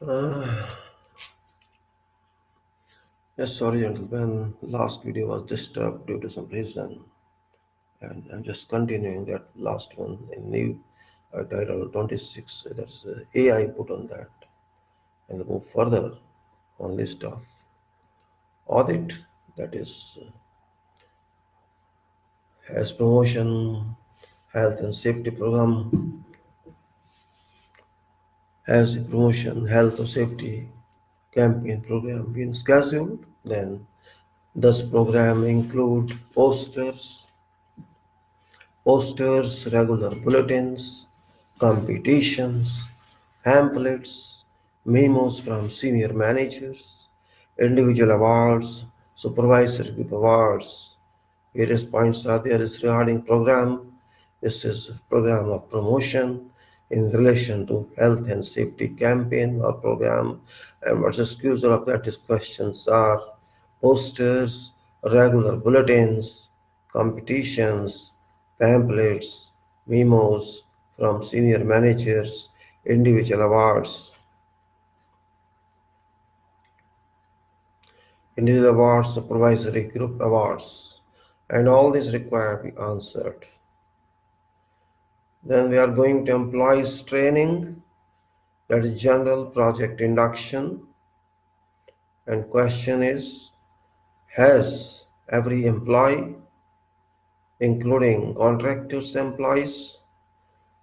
Uh, yes, sorry, gentlemen. Last video was disturbed due to some reason, and I'm just continuing that last one in new title 26. There's AI put on that, and move further on list of audit that is has promotion, health and safety program, has a promotion, health or safety campaign program been scheduled. Then does program include posters, regular bulletins, competitions, pamphlets, memos from senior managers, individual awards, supervisory group awards. Various points are there is regarding program. This is program of promotion in relation to health and safety campaign or program. And what's the excusal of that is questions are posters, regular bulletins, competitions, pamphlets, memos from senior managers, individual awards. Individual awards, supervisory group awards, and all these require to be answered. Then we are going to employees training, that is general project induction, and question is, has every employee, including contractors, employees,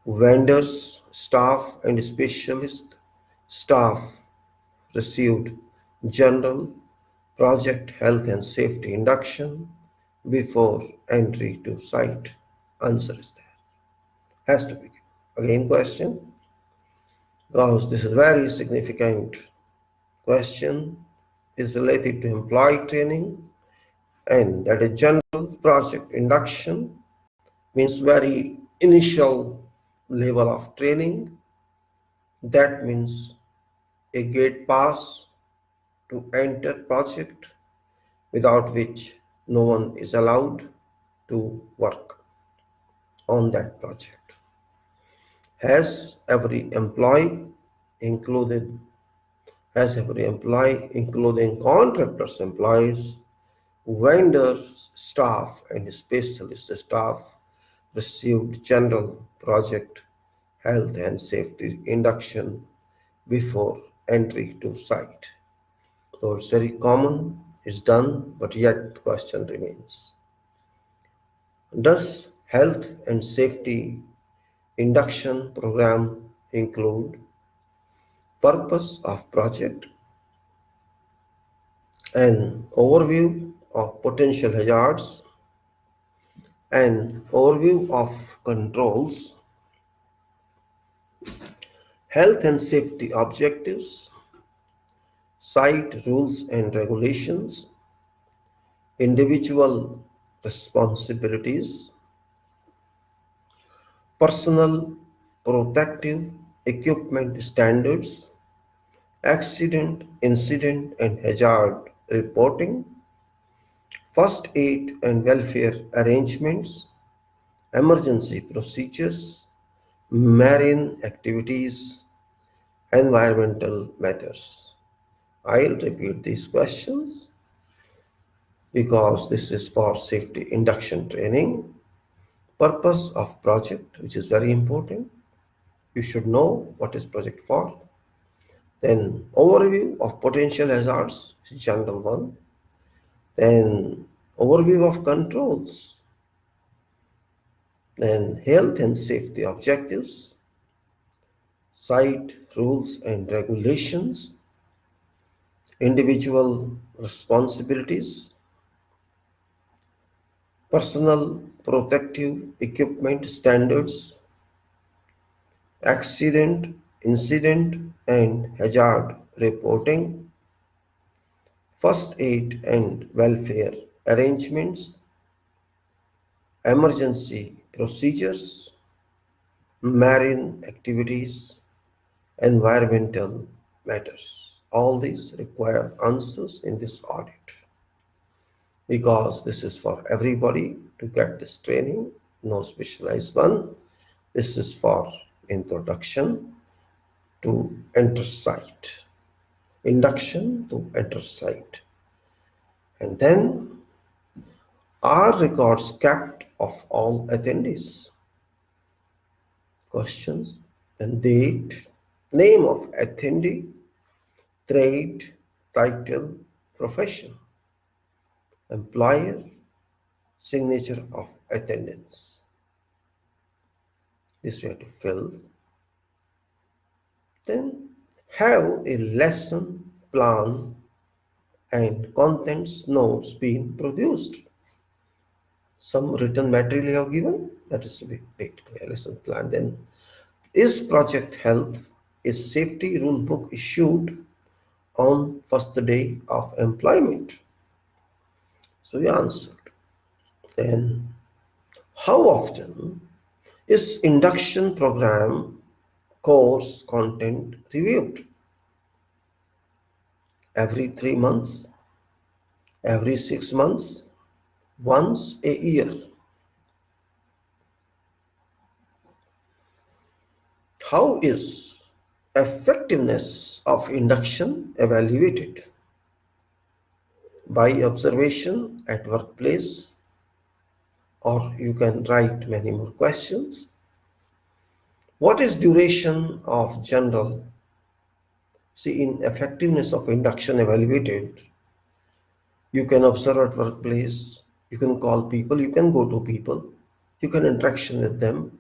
vendors, staff and specialist staff received general project health and safety induction before entry to site? Answer is there. Has to be. Again question, because this is very significant question, is related to employee training, and that a general project induction means very initial level of training. That means a gate pass to enter project, without which no one is allowed to work on that project. Has every employee included has every employee, including contractors, employees, vendors, staff, and specialist staff, received general project health and safety induction before entry to site? So it's very common, it's done, but yet the question remains. Does health and safety induction program include purpose of project, an overview of potential hazards, an overview of controls, health and safety objectives, site rules and regulations, individual responsibilities, personal protective equipment standards, accident, incident and hazard reporting, first aid and welfare arrangements, emergency procedures, marine activities, environmental matters. I'll repeat these questions because this is for safety induction training. Purpose of project, which is very important. You should know what is project for. Then overview of potential hazards is general one. Then overview of controls. Then health and safety objectives, site rules and regulations, individual responsibilities, personal protective equipment standards, accident, incident and hazard reporting, first aid and welfare arrangements, emergency procedures, marine activities, environmental matters. All these require answers in this audit, because this is for everybody to get this training, no specialized one. This is for introduction to enter site. induction to enter site. And then are records kept of all attendees? Questions and date, name of attendee, trade, title, profession, employer, signature of attendance. This we have to fill. Then have a lesson plan and contents notes being produced. Some written material you have given, that is to be picked by a lesson plan. Then is project health, is safety rule book issued on first day of employment? So we answered. Then how often is induction program course content reviewed? Every 3 months, every 6 months, once a year. How is effectiveness of induction evaluated? By observation at workplace, or you can write many more questions. What is duration of general? See, in effectiveness of induction evaluated, you can observe at workplace, you can call people, you can go to people, you can interaction with them,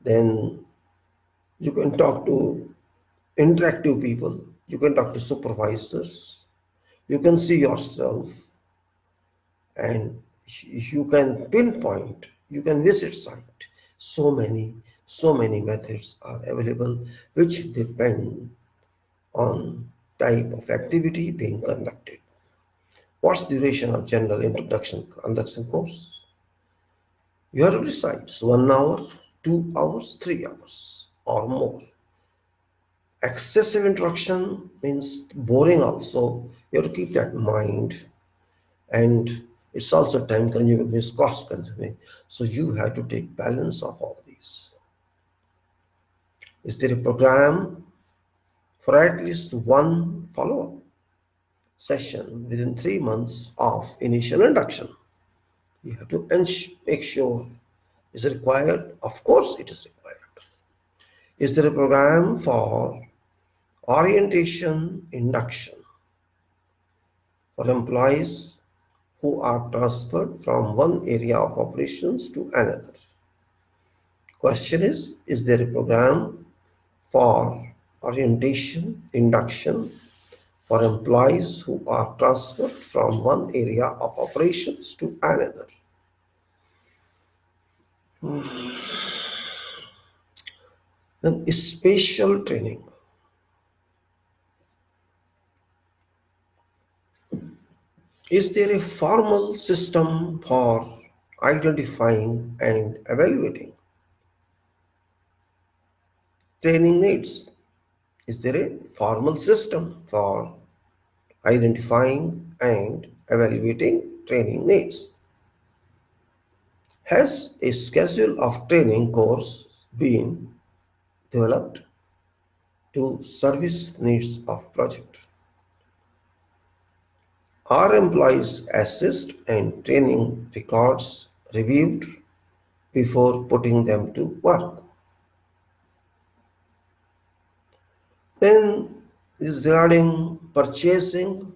then you can talk to interactive people, you can talk to supervisors, you can see yourself, and you can pinpoint, you can visit site. So many methods are available which depend on type of activity being conducted. What's the duration of general introduction conduction course? You have to decide. So 1 hour, 2 hours, 3 hours or more. Excessive introduction means boring also. You have to keep that in mind. And it's also time consuming, means cost consuming. So you have to take balance of all these. Is there a program for at least one follow-up session within 3 months of initial induction? You have to make sure. Is it required? Of course it is required. Is there a program for orientation induction for employees who are transferred from one area of operations to another? Question is there a program for orientation induction for employees who are transferred from one area of operations to another? Then spatial training. Is there a formal system for identifying and evaluating training needs? Is there a formal system for identifying and evaluating training needs? Has a schedule of training course been developed to service needs of project? Are employees assessed and training records reviewed before putting them to work? Then is regarding purchasing,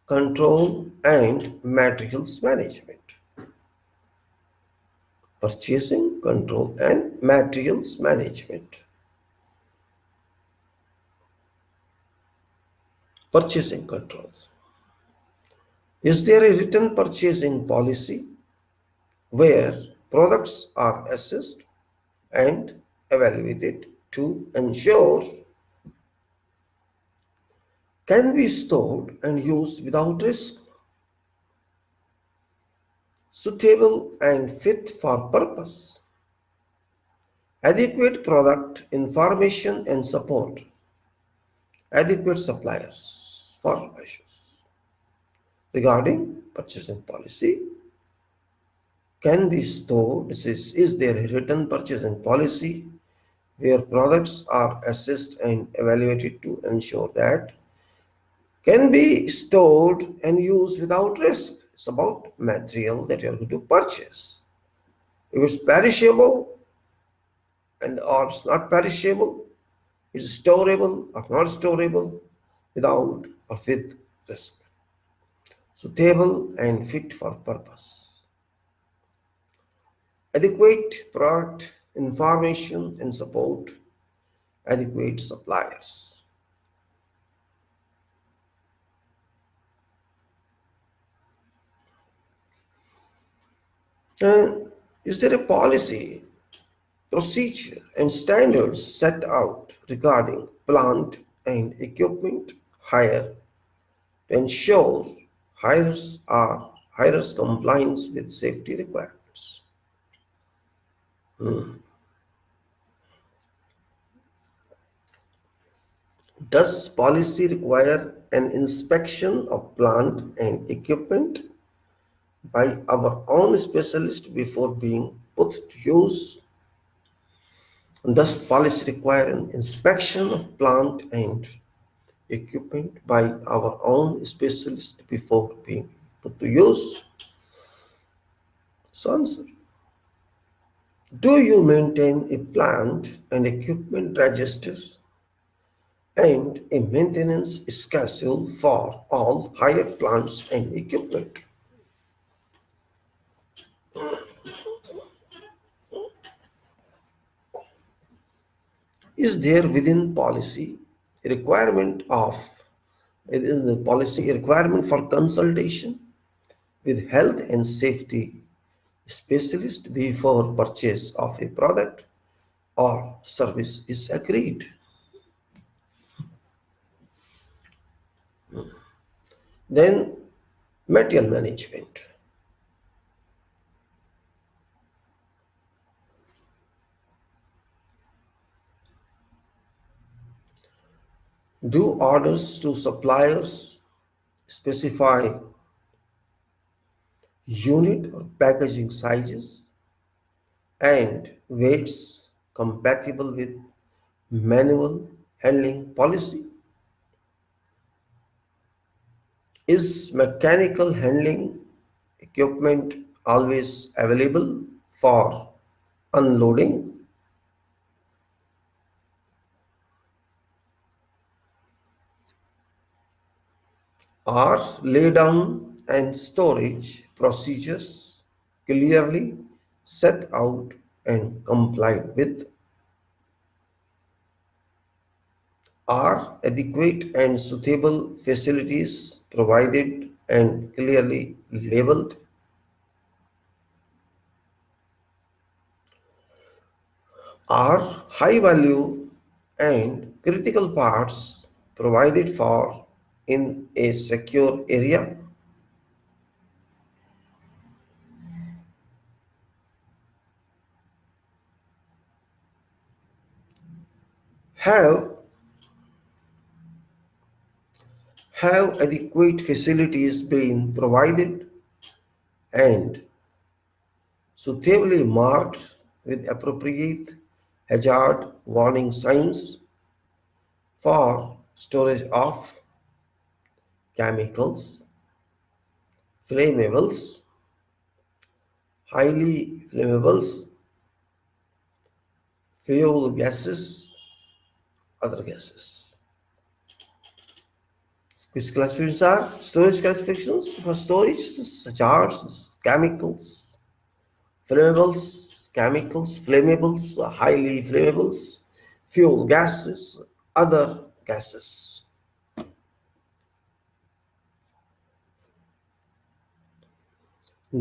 control and materials management. Purchasing, control and materials management. Purchasing controls. Is there a written purchasing policy where products are assessed and evaluated to ensure can be stored and used without risk, suitable and fit for purpose, adequate product information and support, adequate suppliers for issues? Regarding purchasing policy, can be stored, is there a written purchasing policy where products are assessed and evaluated to ensure that can be stored and used without risk. It's about material that you're going to purchase. If it's perishable and or it's not perishable, it's storable or not storable without or with risk. Suitable and fit for purpose. Adequate product information and support. Adequate suppliers. Is there a policy, procedure, and standards set out regarding plant and equipment hire to ensure hires compliance with safety requirements? Does policy require an inspection of plant and equipment by our own specialist before being put to use? Does policy require an inspection of plant and equipment by our own specialist before being put to use? So answer. Do you maintain a plant and equipment register and a maintenance schedule for all hired plants and equipment? Is there within policy a requirement of it is the policy a requirement for consultation with health and safety specialist before purchase of a product or service is agreed? Then material management. Do orders to suppliers specify unit or packaging sizes and weights compatible with manual handling policy? Is mechanical handling equipment always available for unloading? Are laydown and storage procedures clearly set out and complied with? Are adequate and suitable facilities provided and clearly labeled? Are high value and critical parts provided for in a secure area? Have have adequate facilities been provided and suitably marked with appropriate hazard warning signs for storage of chemicals, flammables, highly flammables, fuel gases, other gases? Which classifications are storage classifications for storage, hazards, chemicals, flammables, highly flammables, fuel gases, other gases.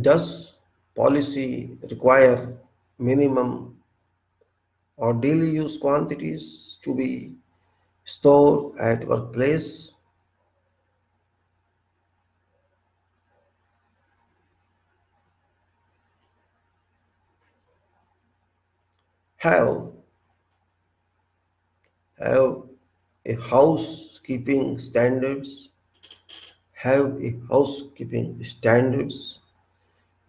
Does policy require minimum or daily use quantities to be stored at workplace? Have have a housekeeping standards have a housekeeping standards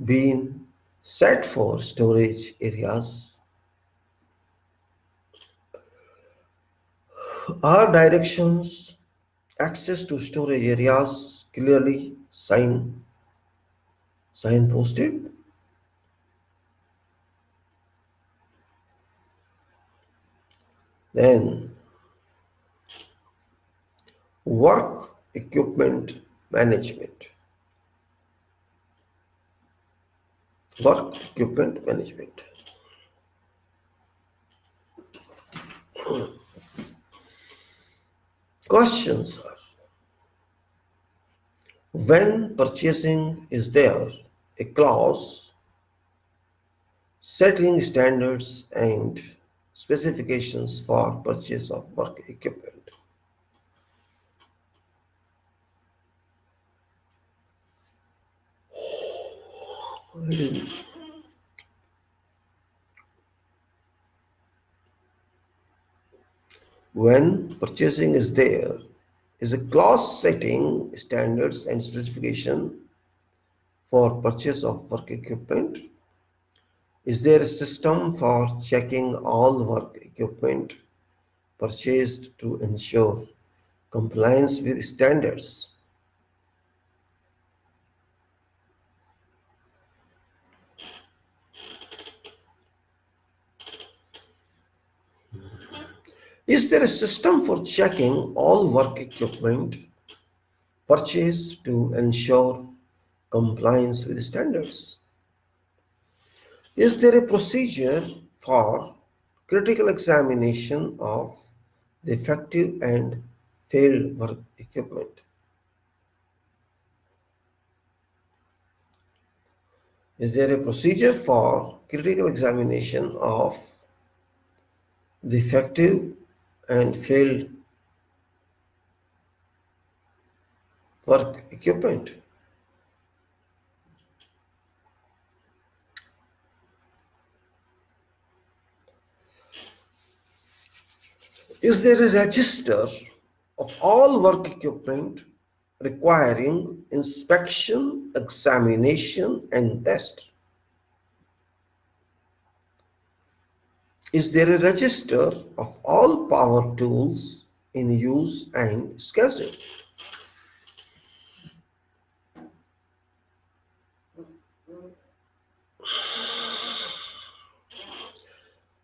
been set for storage areas? Are directions access to storage areas clearly signposted, then work equipment management. Work equipment management. Questions are: when purchasing, is there a clause setting standards and specifications for purchase of work equipment? When purchasing, is there is a clause setting standards and specification for purchase of work equipment? Is there a system for checking all work equipment purchased to ensure compliance with standards? Is there a system for checking all work equipment purchased to ensure compliance with standards? Is there a procedure for critical examination of defective and failed work equipment? Is there a procedure for critical examination of defective and failed work equipment? Is there a register of all work equipment requiring inspection, examination, and test? Is there a register of all power tools in use and schedule?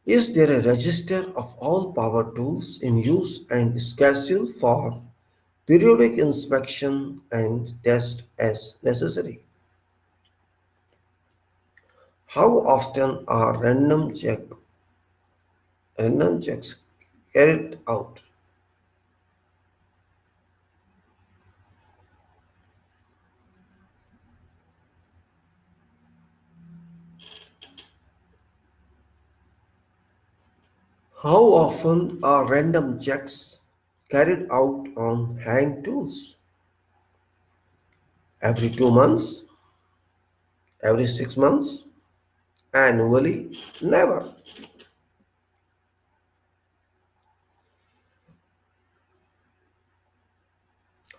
Is there a register of all power tools in use and schedule for periodic inspection and test as necessary? How often are random checks carried out? How often are random checks carried out on hand tools? Every 2 months? Every 6 months? Annually? Never.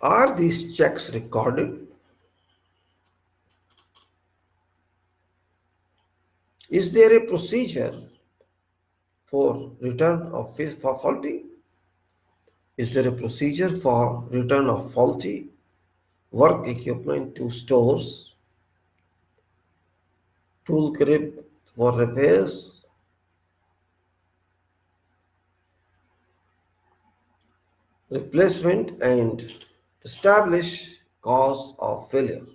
Are these checks recorded? Is there a procedure for return of for faulty? Is there a procedure for return of faulty work equipment to stores, tool crib for repairs, replacement, and establish cause of failure?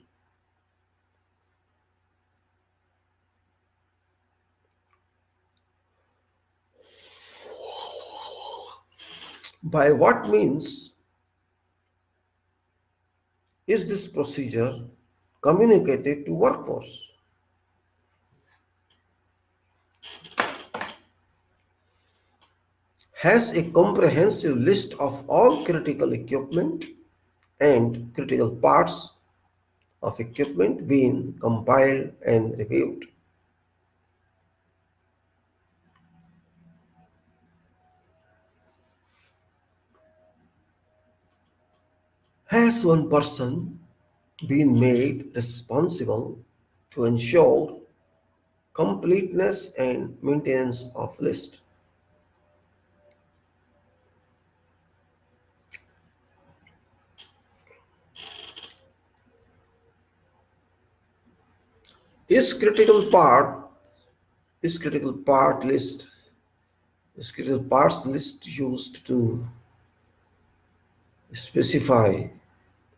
By what means is this procedure communicated to workforce? Has a comprehensive list of all critical equipment and critical parts of equipment been compiled and reviewed? Has one person been made responsible to ensure completeness and maintenance of list? Is critical part is critical part list is critical parts list used to specify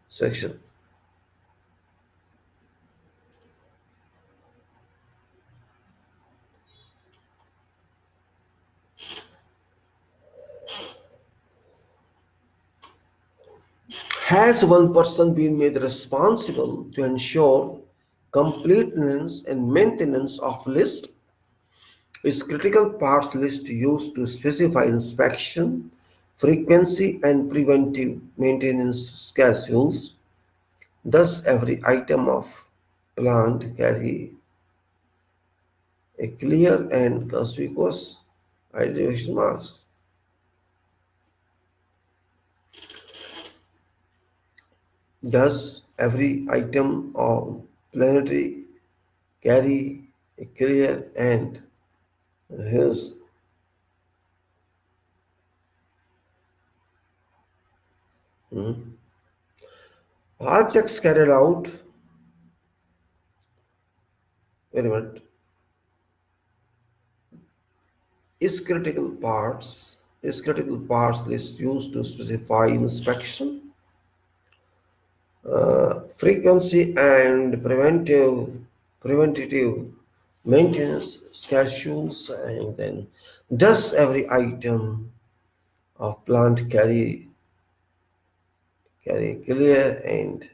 section. Has one person been made responsible to ensure completeness and maintenance of list? Is critical parts list used to specify inspection, frequency, and preventive maintenance schedules? Does every item of plant carry a clear and conspicuous identification marks? Does every item of planetary carry a clear and here's are checks carried out? Wait a minute. Is critical parts list used to specify inspection, frequency, and preventative maintenance schedules? And then, does every item of plant carry clear and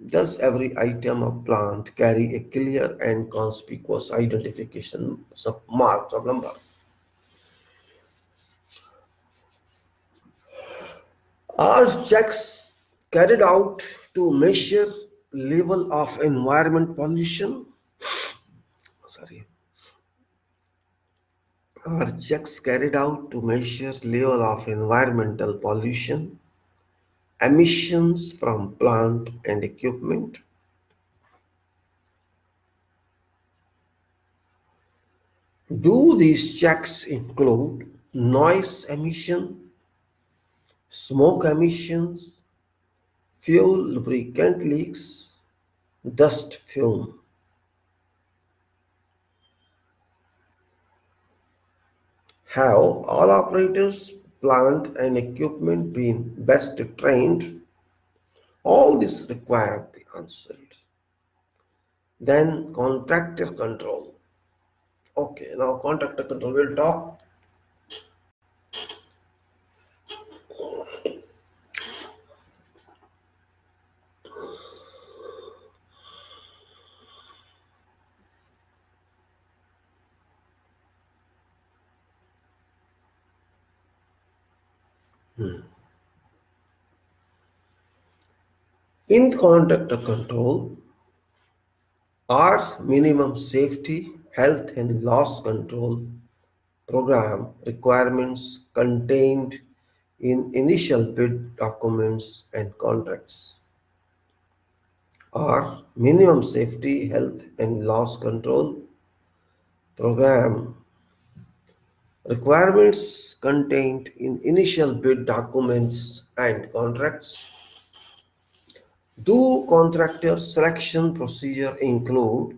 does every item of plant carry a clear and conspicuous identification mark or number? Are checks carried out to measure level of environment pollution? Sorry. Are checks carried out to measure level of environmental pollution, emissions from plant and equipment? Do these checks include noise emission, smoke emissions, fuel lubricant leaks, dust fume? Have all operators, plant and equipment been best trained? All this required be answered. Then contractor control. Okay, now contractor control will talk. In contractor control are minimum safety, health and loss control program requirements contained in initial bid documents and contracts. Are minimum safety, health and loss control program requirements contained in initial bid documents and contracts? Do contractor selection procedure include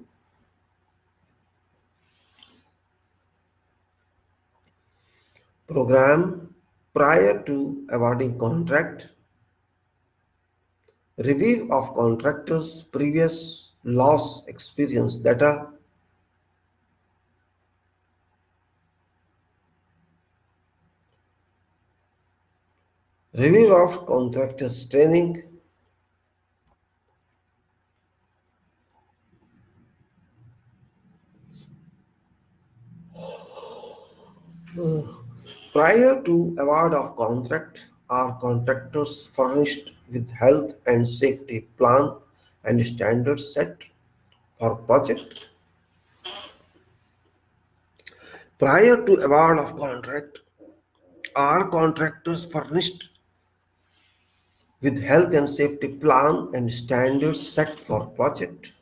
program prior to awarding contract, review of contractor's previous loss experience data, review of contractor's training, prior to award of contract are contractors furnished with health and safety plan and standards set for project. Prior to award of contract are contractors furnished with health and safety plan and standards set for project.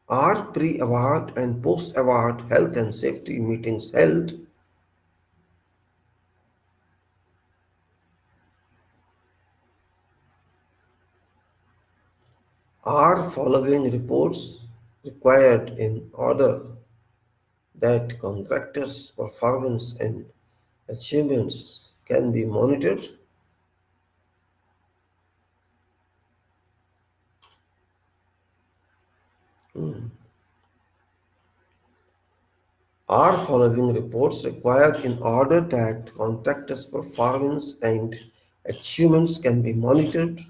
Are pre-award and post-award health and safety meetings held? Are following reports required in order that contractors' performance and achievements can be monitored? Are following reports required in order that contractors' performance and achievements can be monitored?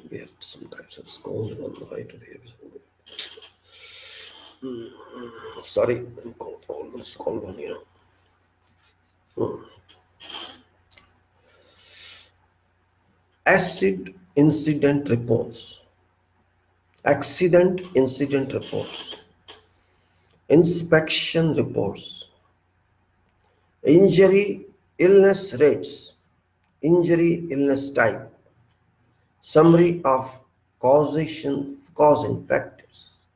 Weird, sometimes it's cold on the right of here. Sorry, I'm cold, it's cold one. Acid incident reports, accident incident reports, inspection reports, injury illness rates, injury illness type, summary of causing factors,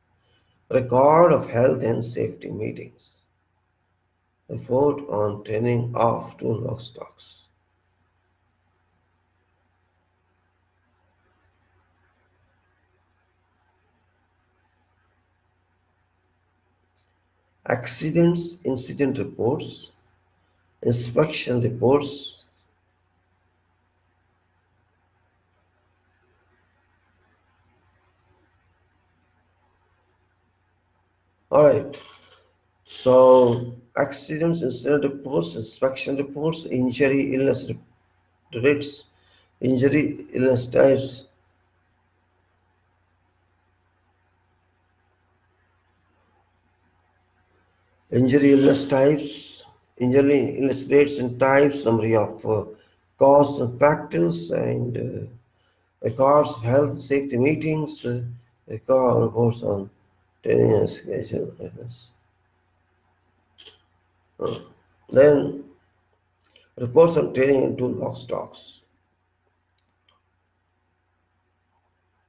record of health and safety meetings, report on training of toolbox stocks. Accidents, incident reports, inspection reports. All right. So, accidents, incident reports, inspection reports, injury, illness rates, injury, illness types, injury, illness types, injury, illness rates and types, summary of cause and factors, and records of health and safety meetings, record reports on training and education. Then reports on training and toolbox stocks.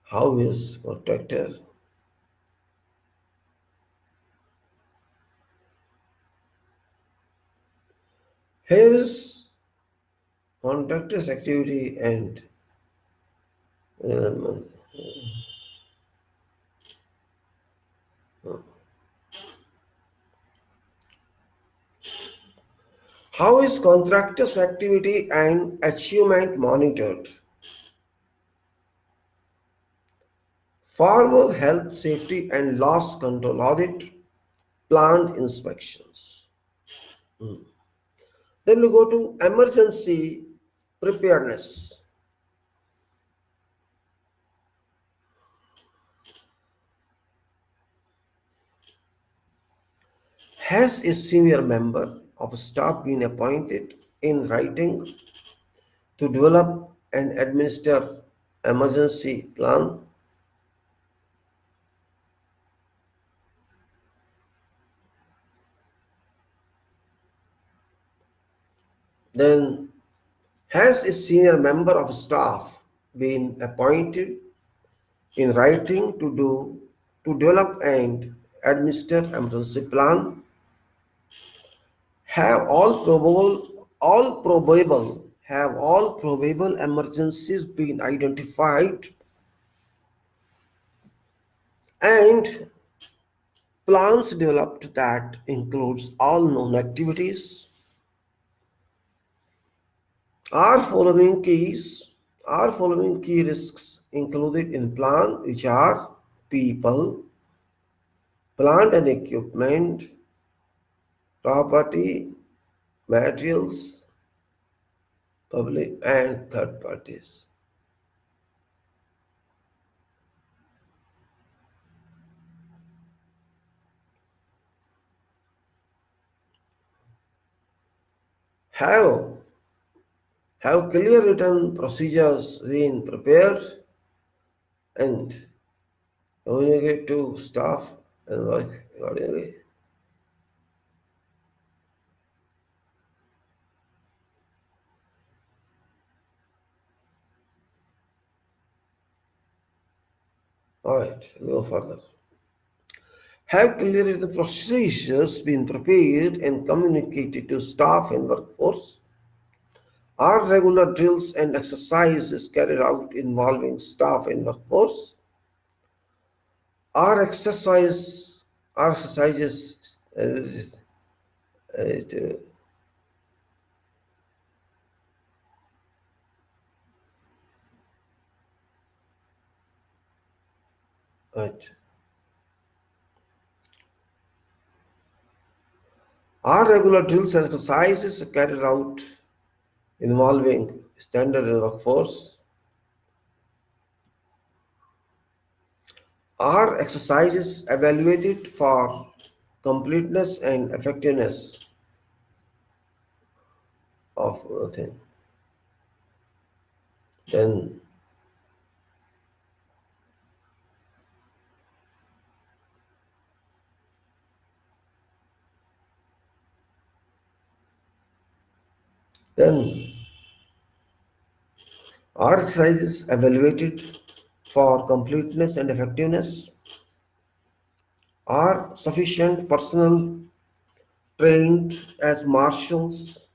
How is contractor? Here is contractor's activity and um, how is contractor's activity and achievement monitored? Formal health, safety, and loss control audit, plant inspections. Then we go to emergency preparedness. Has a senior member of staff been appointed in writing to develop and administer emergency plan? Then has a senior member of staff been appointed in writing to develop and administer emergency plan? Have all probable emergencies been identified and plans developed that includes all known activities? Are following key risks included in plan, which are people, plant and equipment, property, materials, public and third parties. Have have clear written procedures been prepared and communicate to staff and work accordingly? All right, we go further. Have clear written procedures been prepared and communicated to staff and workforce? Are regular drills and exercises carried out involving staff and workforce? Are exercise are exercises uh, right. Are regular drills and exercises carried out involving standard and workforce? Are exercises evaluated for completeness and effectiveness of a thing? Then, then are exercises evaluated for completeness and effectiveness? Are sufficient personnel trained as marshals,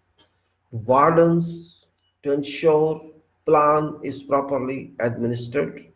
wardens to ensure plan is properly administered?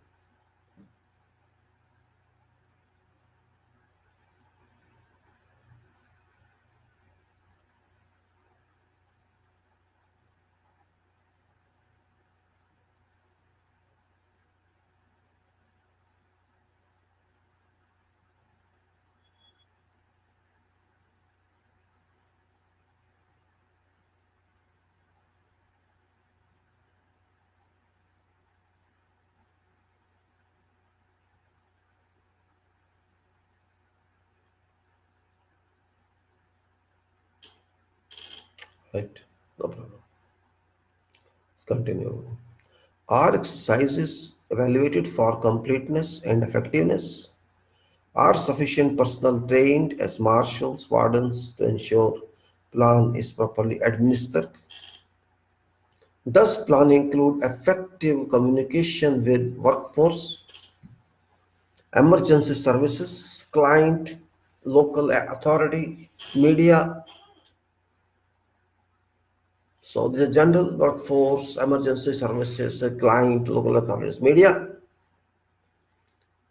Right, no problem. Continue. Are exercises evaluated for completeness and effectiveness? Are sufficient personnel trained as marshals, wardens to ensure plan is properly administered? Does plan include effective communication with workforce, emergency services, client, local authority, media? So the general workforce, emergency services, client, local authorities, media.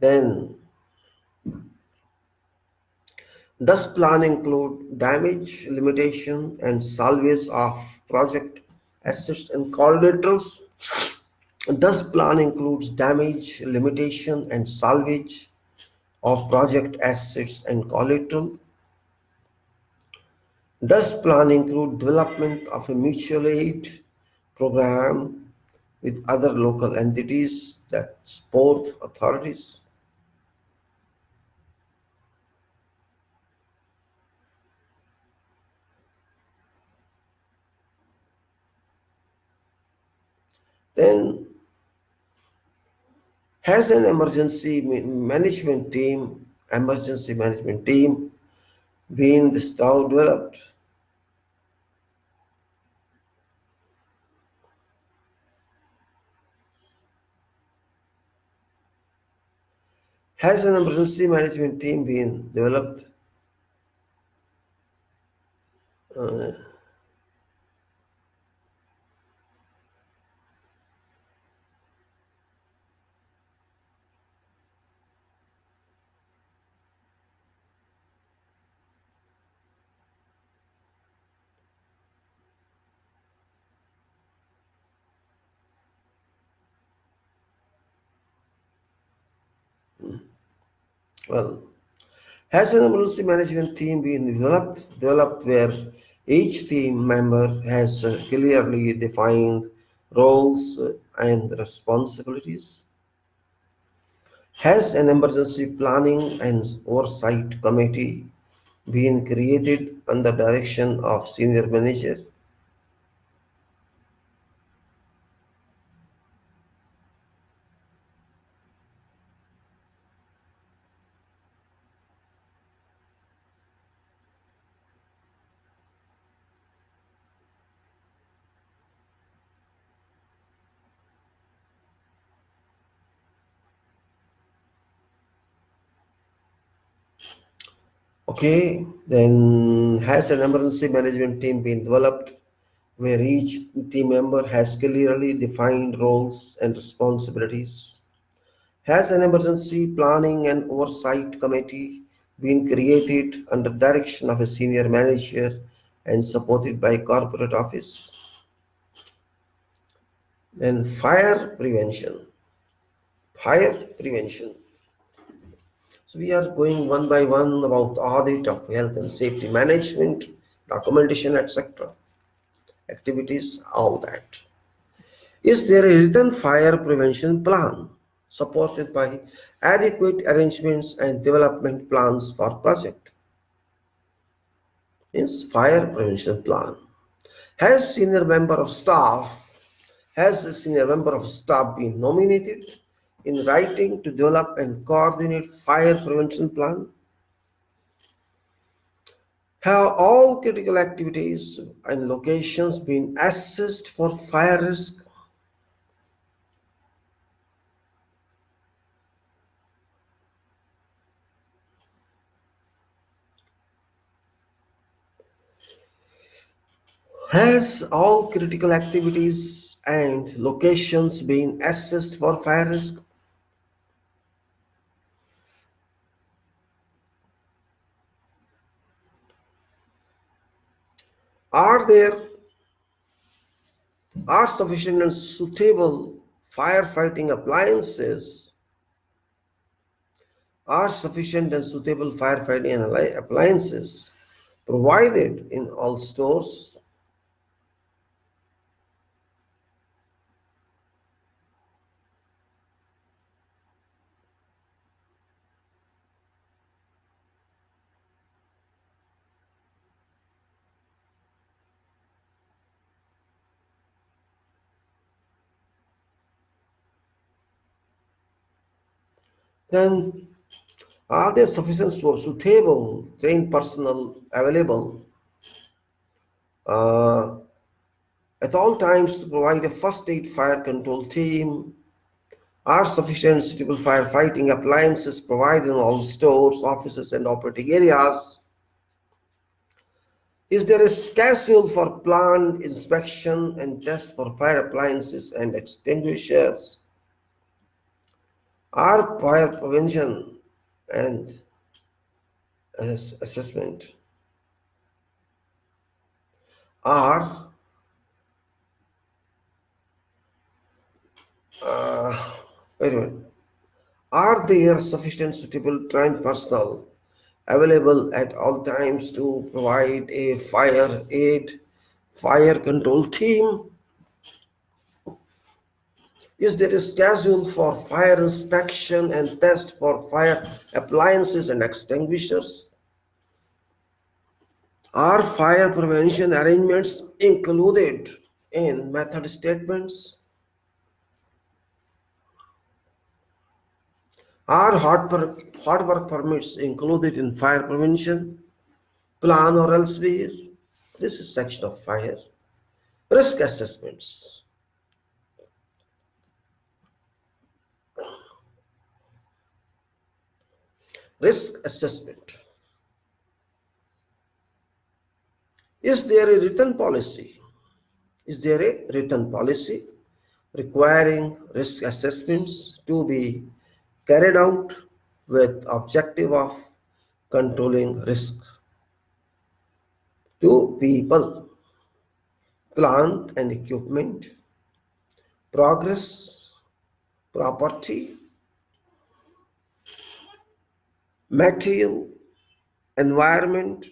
Then does plan include damage, limitation, and salvage of project assets and collaterals? Does plan includes damage, limitation, and salvage of project assets and collateral? Does plan include development of a mutual aid program with other local entities that support authorities? Then has an emergency management team been this now developed? Has an emergency management team been developed? Uh, well, has an emergency management team been developed where each team member has clearly defined roles and responsibilities? Has an emergency planning and oversight committee been created under direction of senior manager? Okay, then has an emergency management team been developed where each team member has clearly defined roles and responsibilities. Has an emergency planning and oversight committee been created under direction of a senior manager and supported by corporate office? Then fire prevention. Fire prevention. So we are going one by one about audit of health and safety management, documentation, etc. Activities, all that. Is there a written fire prevention plan supported by adequate arrangements and development plans for project? Means fire prevention plan. Has senior member of staff has a senior member of staff been nominated in writing to develop and coordinate fire prevention plan? Have all critical activities and locations been assessed for fire risk? Has all critical activities and locations been assessed for fire risk? Are there are sufficient and suitable firefighting appliances? Are sufficient and suitable firefighting appliances provided in all stores? Then are there sufficient suitable trained personnel available uh, at all times to provide a first aid fire control team? Are sufficient suitable firefighting appliances provided in all stores, offices, and operating areas? Is there a schedule for planned inspection and test for fire appliances and extinguishers? Are fire prevention and assessment are uh, wait a minute. Are there sufficient suitable trained personnel available at all times to provide a fire aid, fire control team? Is there a schedule for fire inspection and test for fire appliances and extinguishers? Are fire prevention arrangements included in method statements? Are hard work permits included in fire prevention plan or elsewhere? This is section of fire. Risk assessments. Risk assessment. Is there a written policy? Is there a written policy requiring risk assessments to be carried out with objective of controlling risks to people, plant and equipment, progress, property, material, environment,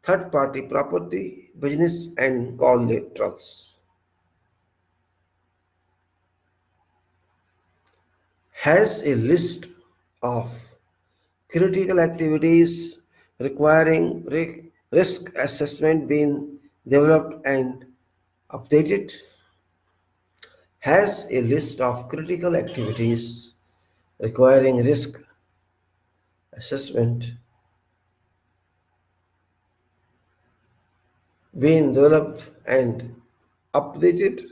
third party property, business and collaterals? Has a list of critical activities requiring risk assessment been developed and updated? Has a list of critical activities requiring risk assessment been developed and updated?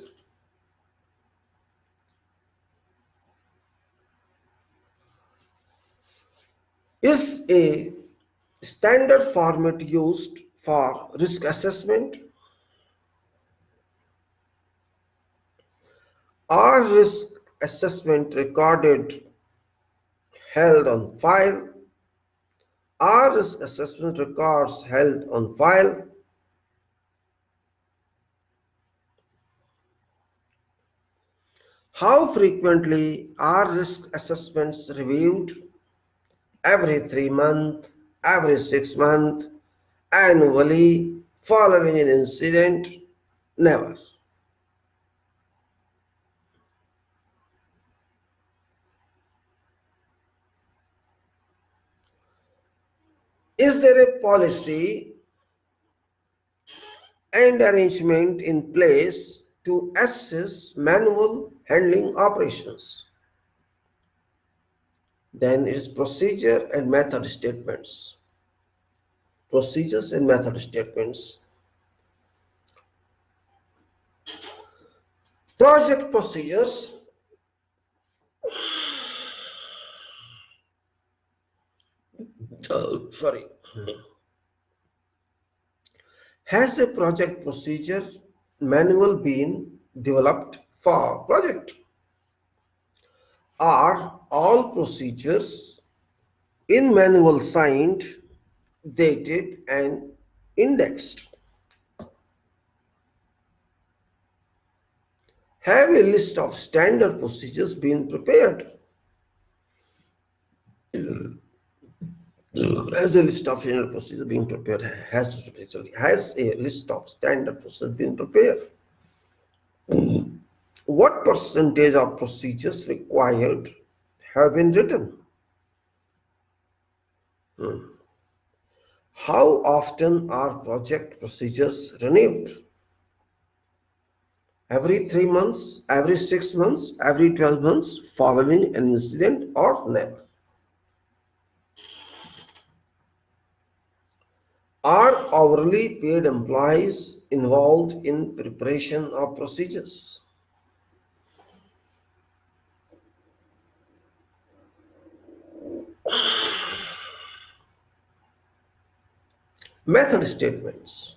Is a standard format used for risk assessment? Are risk assessment recorded held on file? Are risk assessment records held on file? How frequently are risk assessments reviewed? Every 3 months, every 6 months, annually, following an incident? Never. Is there a policy and arrangement in place to assess manual handling operations? Then it is procedure and method statements. Procedures and method statements. Project procedures. Sorry. Has a project procedure manual been developed for project? Are all procedures in manual signed, dated, and indexed? Have a list of standard procedures been prepared? Has a list of standard procedures been prepared? Has a list of standard procedures been prepared? What percentage of procedures required have been written? How often are project procedures renewed? Every 3 months, every 6 months, every 12 months following an incident, or never? Are hourly paid employees involved in preparation of procedures? Method statements.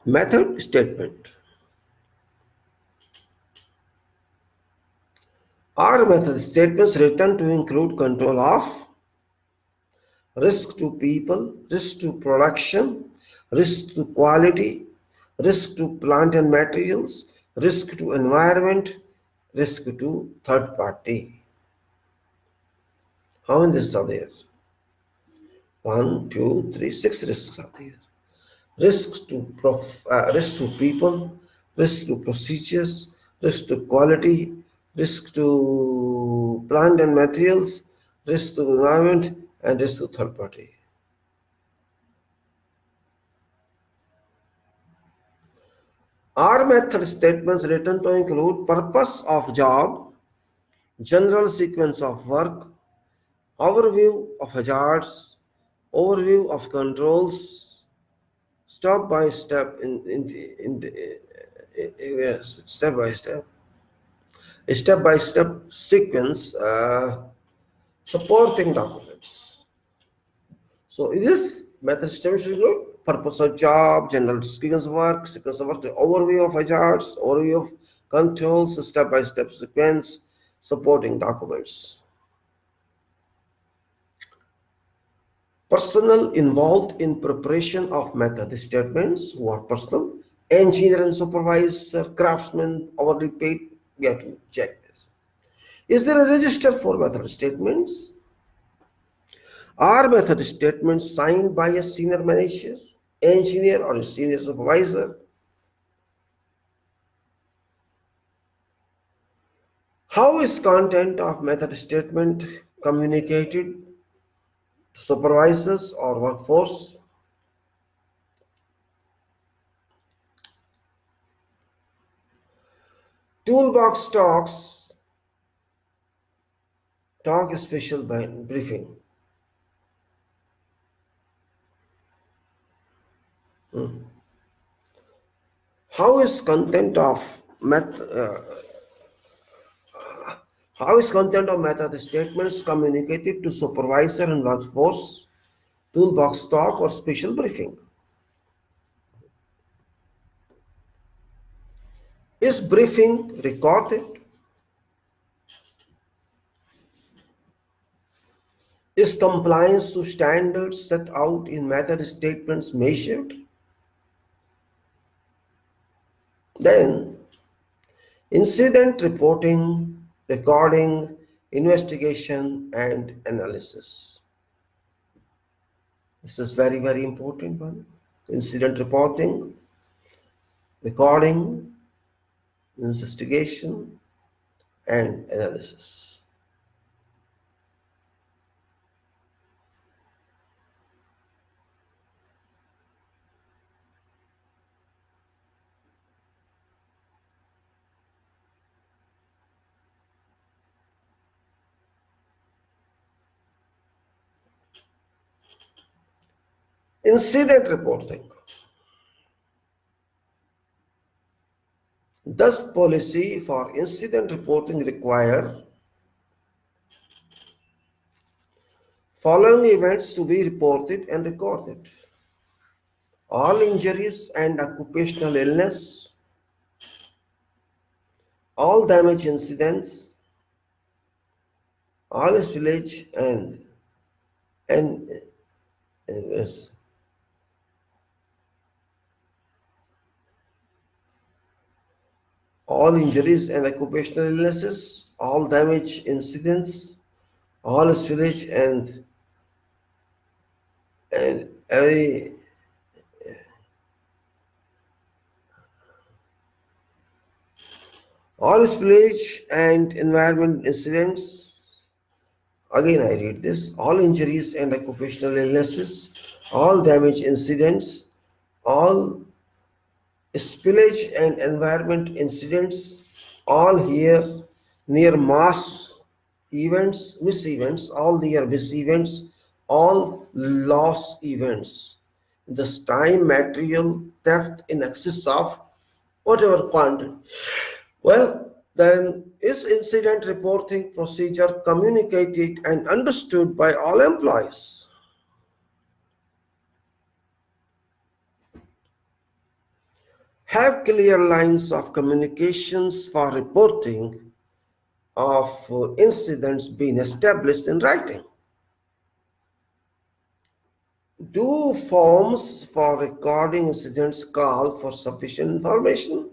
Method statement. Are method statements written to include control of risk to people, risk to production, risk to quality, risk to plant and materials, risk to environment, risk to third party? How many risks are there? One, two, three, six risks are there. Risk to people, risk to procedures, risk to quality, risk to plant and materials, risk to environment, and risk to third party. Are method statements written to include purpose of job, general sequence of work, overview of hazards, overview of controls, step by step yes, step by step sequence supporting documents? So in this method statement should include purpose of job, general sequence of work, overview of hazards, overview of controls, step by step sequence supporting documents. Personnel involved in preparation of method statements, who are personnel, engineer and supervisor, craftsman, hourly paid. We have to check this. Is there a register for method statements? Are method statements signed by a senior manager, engineer, or a senior supervisor? How is content of method statement communicated to supervisors or workforce? Toolbox talk special briefing. How is content of method statements communicated to supervisor and workforce? Toolbox talk or special briefing? Is briefing recorded? Is compliance to standards set out in method statements measured? Then, incident reporting, recording, investigation, and analysis. This is very, very important one. Incident reporting, recording, investigation, and analysis. Incident reporting. Does policy for incident reporting require following events to be reported and recorded? All injuries and occupational illness, all damage incidents, all spillage and yes, all injuries and occupational illnesses, all damage incidents, all spillage and every all spillage and environment incidents. Again, I read this. All injuries and occupational illnesses, all damage incidents, all spillage and environment incidents, all here near mass events, miss events, all near miss events, all loss events. This time material theft in excess of whatever quantity. Well, then is incident reporting procedure communicated and understood by all employees? Have clear lines of communications for reporting of incidents been established in writing? Do forms for recording incidents call for sufficient information?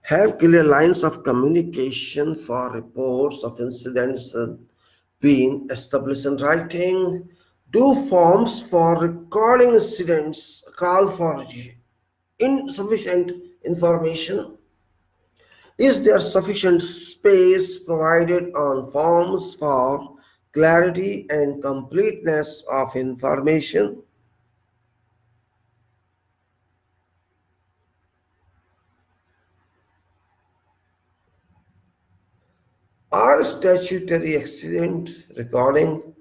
Have clear lines of communication for reports of incidents been established in writing? Do forms for recording incidents call for insufficient information? Is there sufficient space provided on forms for clarity and completeness of information? Are statutory accident recording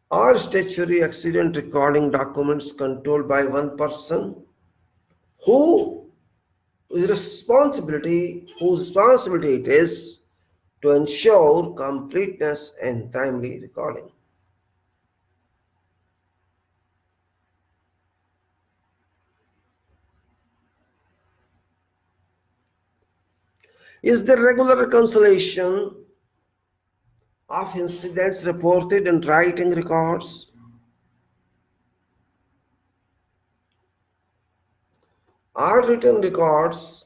Are statutory accident recording documents controlled by one person who whose responsibility it is to ensure completeness and timely recording? Is there regular reconciliation of incidents reported in writing records? Are written records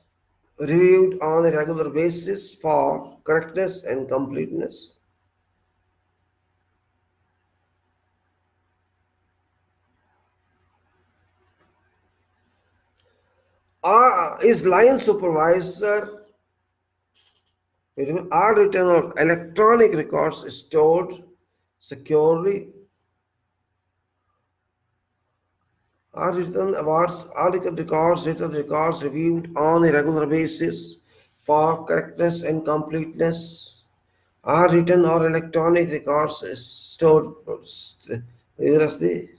reviewed on a regular basis for correctness and completeness? Is line supervisor are written or electronic records stored securely? Are written records reviewed on a regular basis for correctness and completeness? Are written or electronic records stored vigorously?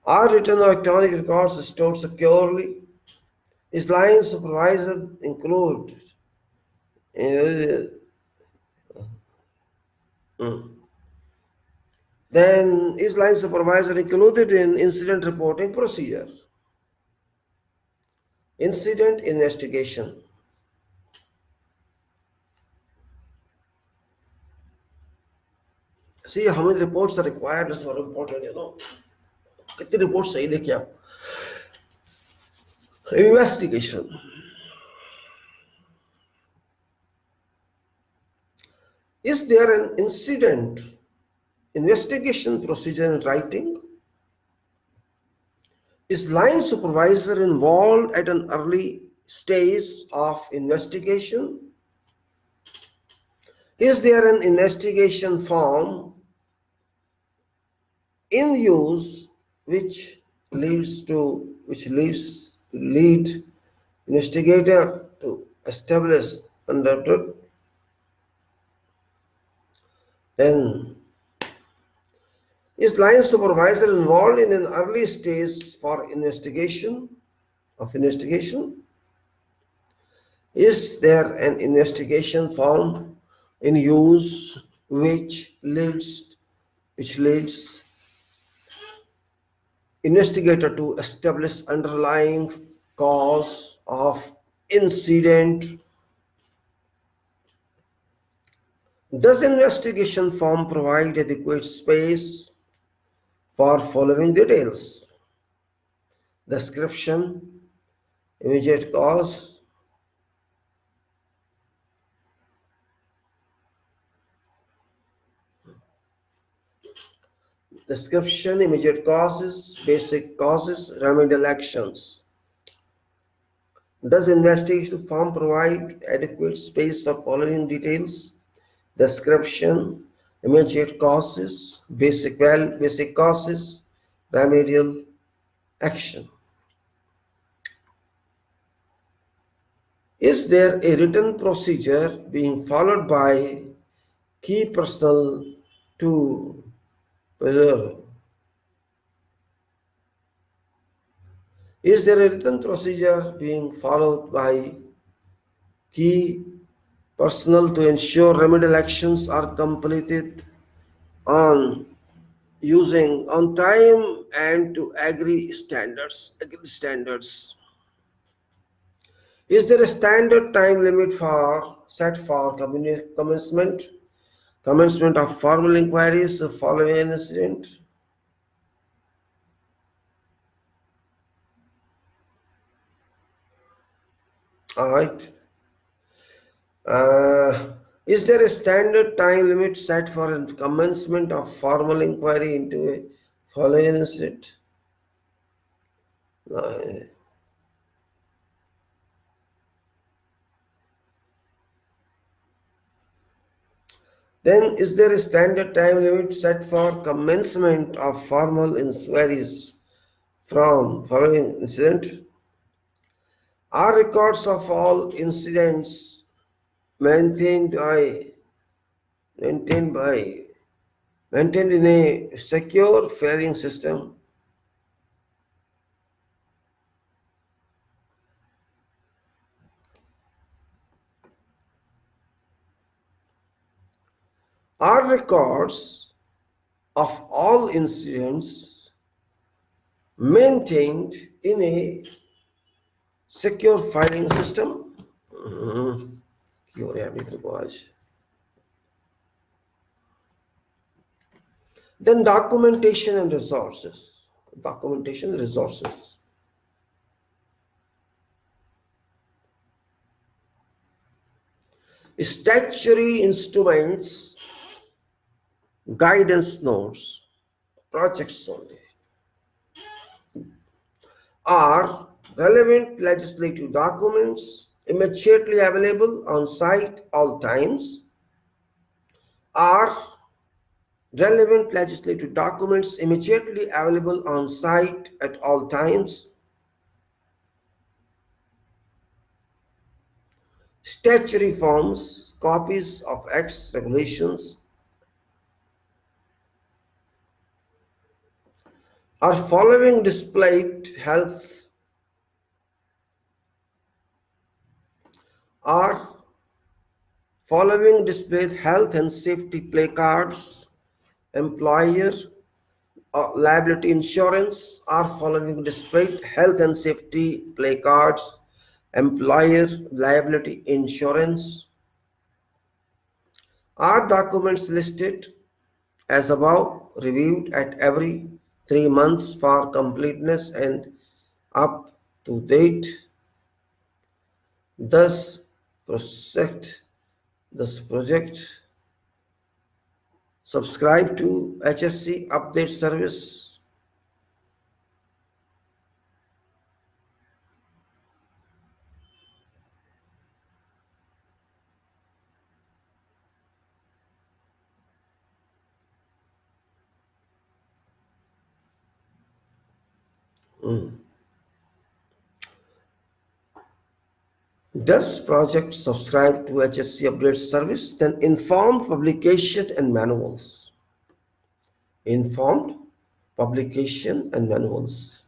Are written or electronic records stored securely? Is line supervisor included? Uh, Then is line supervisor included in incident reporting procedure? Incident investigation. See how many reports are required is very important. कितनी report सही लेके आओ. Investigation. Is there an incident investigation procedure in writing? Is line supervisor involved at an early stage of investigation? Is there an investigation form in use which lead investigator to establish under? Then is line supervisor involved in an early stage for investigation? Is there an investigation form in use which leads investigator to establish underlying cause of incident? Does investigation form provide adequate space for following details? Description, immediate cause, immediate causes, basic causes, remedial actions. Does investigation form provide adequate space for following details? Description, immediate causes, basic causes, remedial action. Is there a written procedure being followed by key personnel to preserve? Is there a written procedure being followed by key personnel to ensure remedial actions are completed on time and to agree standards? Is there a standard time limit set for commencement of formal inquiries following an incident? All right. Is there a standard time limit set for commencement of formal inquiry into a following an incident? Then, is there a standard time limit set for commencement of formal inquiries from following incident? Are records of all incidents maintained in a secure filing system? Are records of all incidents maintained in a secure filing system? Then documentation and resources. Statutory instruments, guidance notes, projects only. Are relevant legislative documents immediately available on site all times? Are relevant legislative documents immediately available on site at all times? Statutory forms, copies of acts, regulations. Are following displayed health are following displayed health and safety placards, employer liability insurance are following displayed health and safety placards, employer liability insurance are documents listed as above reviewed at every 3 months for completeness and up to date. Thus, project, thus project subscribe to HSE update service. Does project subscribe to HSE update service? Then informed publication and manuals. Informed publication and manuals.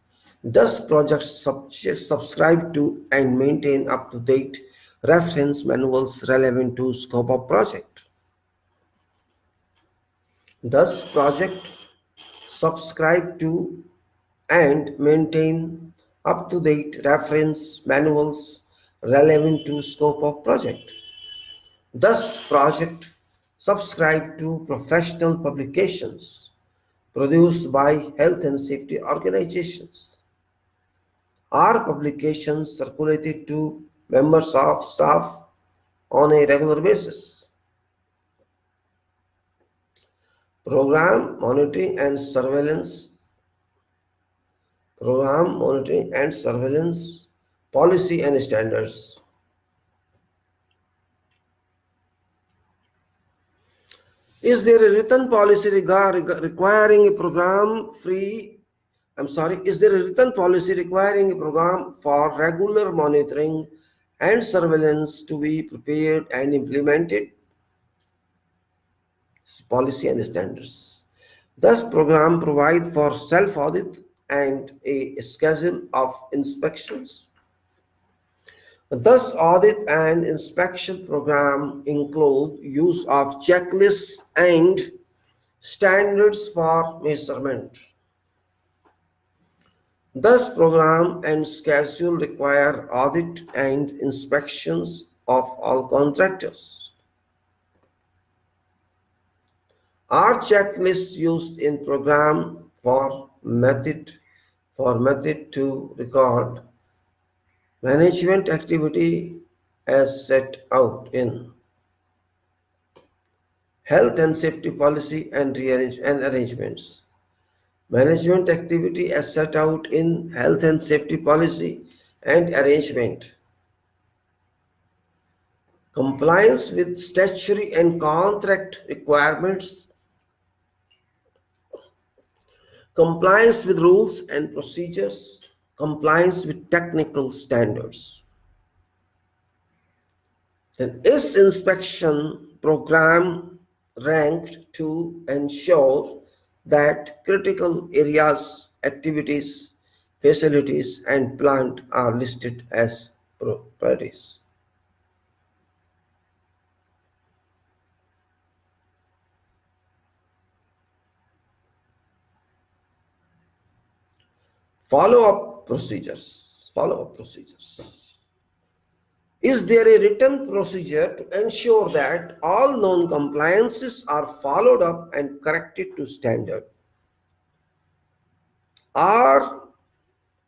Does project subscribe to and maintain up-to-date reference manuals relevant to scope of project? Does project subscribe to and maintain up-to-date reference manuals relevant to scope of project? Thus, project subscribe to professional publications produced by health and safety organizations. Are publications circulated to members of staff on a regular basis? Program monitoring and surveillance policy and standards. Is there a written policy requiring a program free? Is there a written policy requiring a program for regular monitoring and surveillance to be prepared and implemented? Policy and standards. Thus, program provide for self-audit and a schedule of inspections. Thus, audit and inspection program include use of checklists and standards for measurement. Thus, program and schedule require audit and inspections of all contractors. Are checklists used in program for method to record management activity as set out in health and safety policy and arrangements? Management activity as set out in health and safety policy and arrangement. Compliance with statutory and contract requirements. Compliance with rules and procedures. Compliance with technical standards. Then is inspection program ranked to ensure that critical areas, activities, facilities, and plant are listed as priorities? Follow-up procedures. Is there a written procedure to ensure that all known compliances are followed up and corrected to standard? Are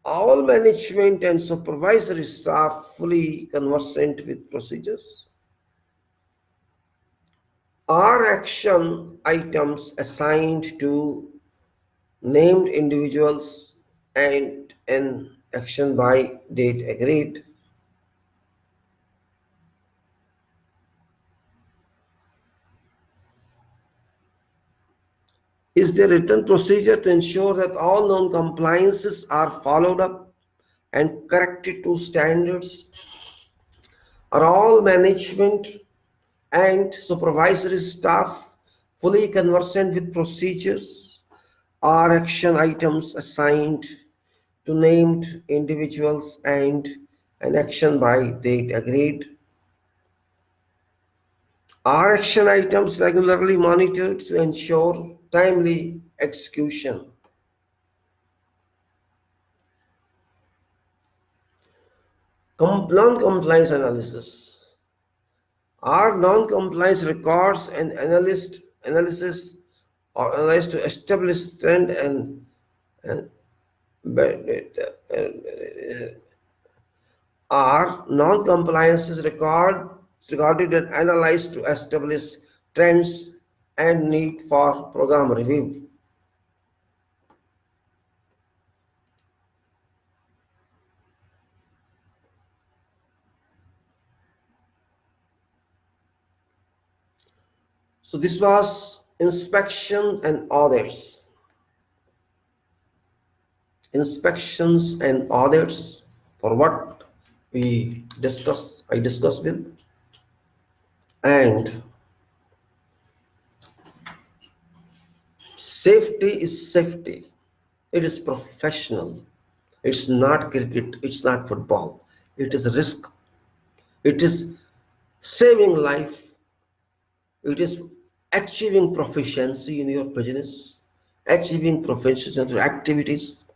all management and supervisory staff fully conversant with procedures? Are action items assigned to named individuals and an action by date agreed? Is there a written procedure to ensure that all known compliances are followed up and corrected to standards? Are all management and supervisory staff fully conversant with procedures? Are action items assigned to named individuals and an action by date agreed? Are action items regularly monitored to ensure timely execution? Non-compliance analysis. Are non-compliance records and analysis or analyzed to establish trend and are non-compliances regarded and analyzed to establish trends and need for program review? So this was inspection and audits. Inspections and audits for what I discussed with, and safety is safety. It is professional. It's not cricket. It's not football. It is risk. It is saving life. It is achieving proficiency in your business, achieving proficiency in your activities.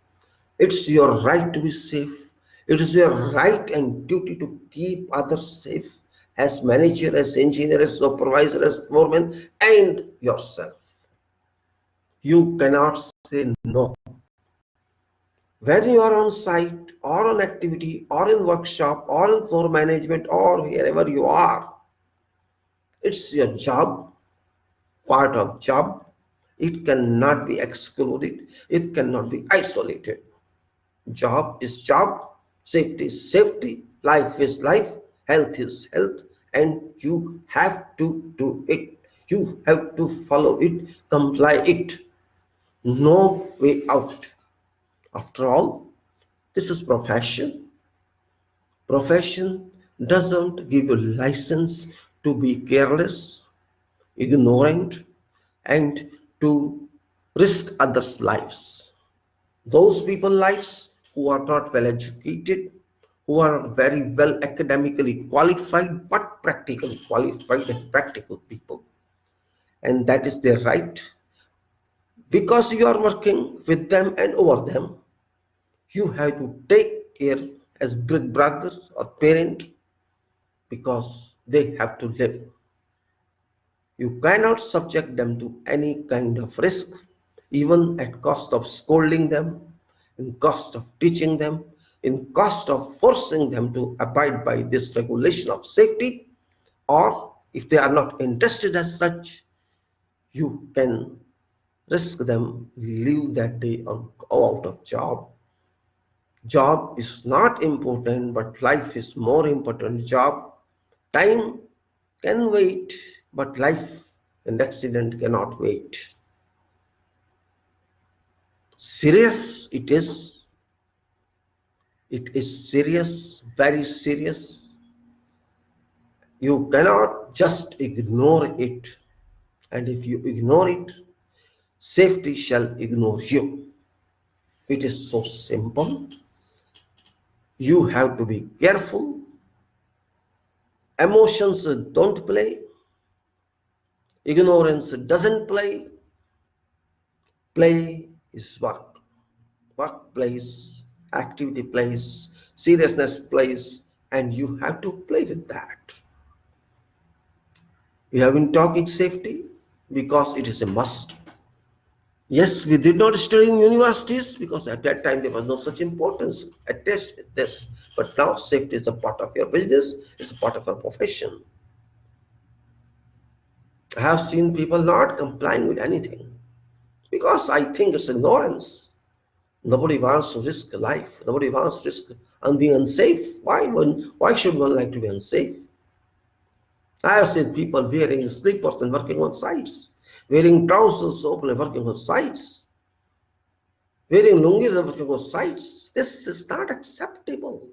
It's your right to be safe. It is your right and duty to keep others safe as manager, as engineer, as supervisor, as foreman, and yourself. You cannot say no. When you are on site or on activity or in workshop or in floor management or wherever you are, it's your job, part of job. It cannot be excluded. It cannot be isolated. Job is job, safety is safety, life is life, health is health, and you have to do it. You have to follow it, comply it. No way out. After all, this is profession. Profession doesn't give you license to be careless, ignorant, and to risk others' lives. Those people's lives who are not well educated, who are very well academically qualified, but practically qualified and practical people. And that is their right. Because you are working with them and over them, you have to take care as big brother or parent because they have to live. You cannot subject them to any kind of risk, even at cost of scolding them, in cost of teaching them, in cost of forcing them to abide by this regulation of safety, or if they are not interested as such, you can risk them leave that day or go out of job. Job is not important, but life is more important. Job, time can wait, but life and accident cannot wait. Serious it is. It is serious, very serious. You cannot just ignore it. And if you ignore it, safety shall ignore you. It is so simple. You have to be careful. Emotions don't play. Ignorance doesn't play. Play is work. Work plays, activity plays, seriousness plays, and you have to play with that. We have been talking safety because it is a must. Yes, we did not study in universities because at that time there was no such importance attached to this. But now safety is a part of your business, it's a part of your profession. I have seen people not complying with anything because I think it's ignorance. Nobody wants to risk life. Nobody wants to risk and being unsafe. Why should one like to be unsafe? I have seen people wearing slippers and working on sites, wearing trousers openly working on sites, wearing lungis and working on sites. This is not acceptable.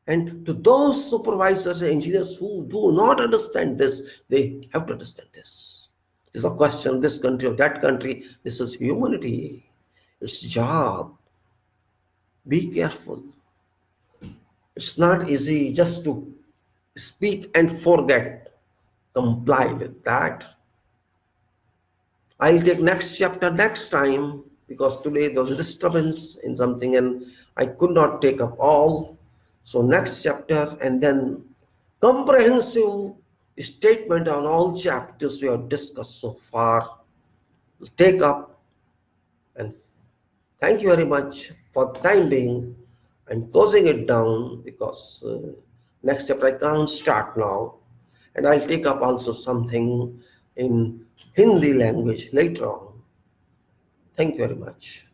And to those supervisors and engineers who do not understand this, they have to understand this. This is a question of this country or that country. This is humanity. It's job. Be careful. It's not easy just to speak and forget. Comply with that. I'll take next chapter next time because today there was a disturbance in something and I could not take up all. So next chapter and then comprehensive statement on all chapters we have discussed so far. We'll take up, and thank you very much for the time being. I'm closing it down because next chapter I can't start now, and I'll take up also something in Hindi language later on. Thank you very much.